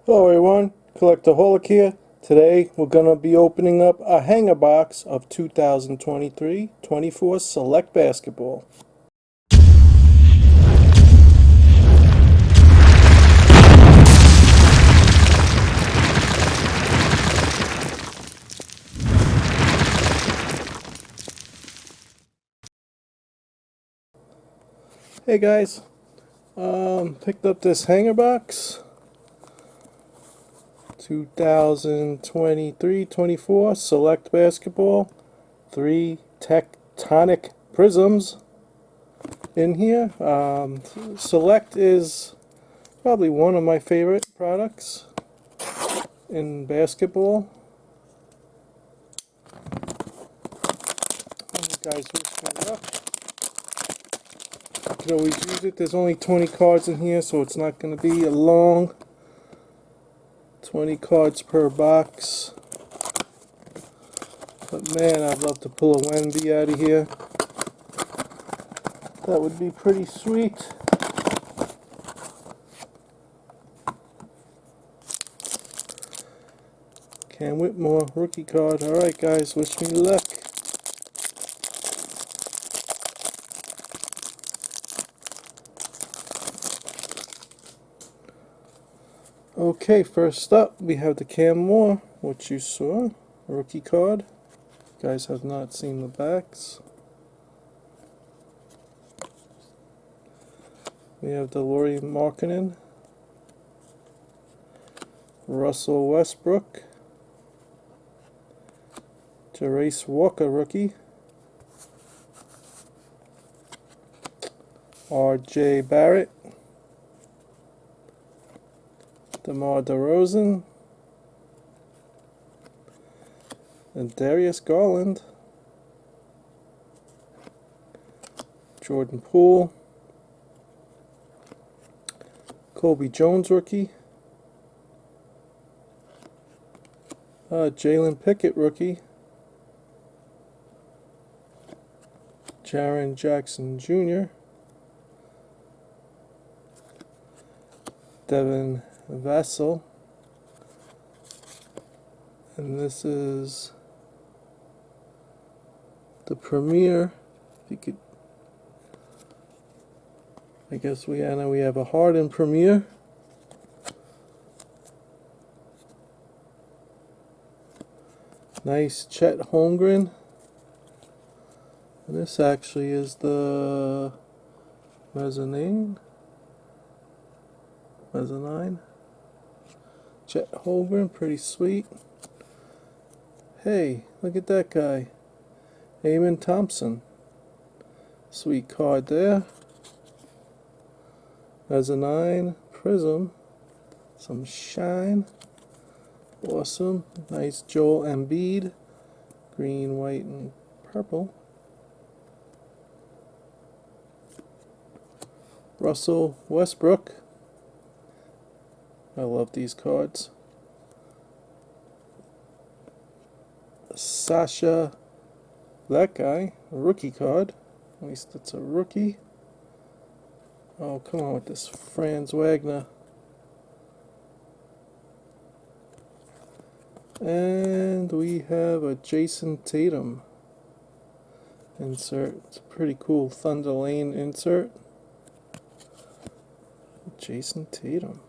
Hello everyone, Collectaholic here. Today we're going to be opening up a hanger box of 2023-24 Select Basketball. Hey guys, picked up this hanger box 2023-24 Select Basketball. 3 Tectonic Prisms in here. Select is probably one of my favorite products in basketball. You guys wish me luck. You can always use it. There's only 20 cards in here, so it's not going to be a long 20 cards per box. But man, I'd love to pull a Wemby out of here. That would be pretty sweet. Cam Whitmore, rookie card. Alright guys, wish me luck. Okay, first up we have the Cam Moore, which you saw, rookie card. You guys have not seen the backs. We have the Lauri Markkanen, Russell Westbrook, Jarace Walker rookie, R.J. Barrett, DeMar DeRozan, and Darius Garland, Jordan Poole, Kobe Jones rookie, Jalen Pickett rookie, Jaren Jackson Jr., Devin Vassell, and this is the Premier. If you could, I guess we have a Harden Premier. Nice Chet Holmgren. And this actually is the mezzanine. Chet Holmgren, pretty sweet. Hey, look at that guy. Amen Thompson. Sweet card there. Mezzanine, Prism, some shine. Awesome. Nice Joel Embiid. Green, white, and purple. Russell Westbrook. I love these cards. Sasha, that guy, a rookie card. At least it's a rookie. Oh, come on with this Franz Wagner. And we have a Jason Tatum insert. It's a pretty cool Thunder Lane insert. Jason Tatum.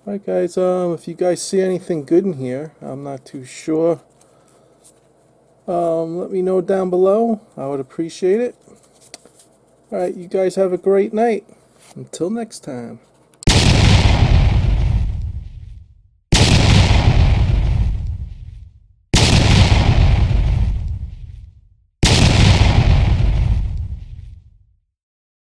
Alright guys, if you guys see anything good in here, I'm not too sure. Let me know down below. I would appreciate it. Alright, you guys have a great night. Until next time.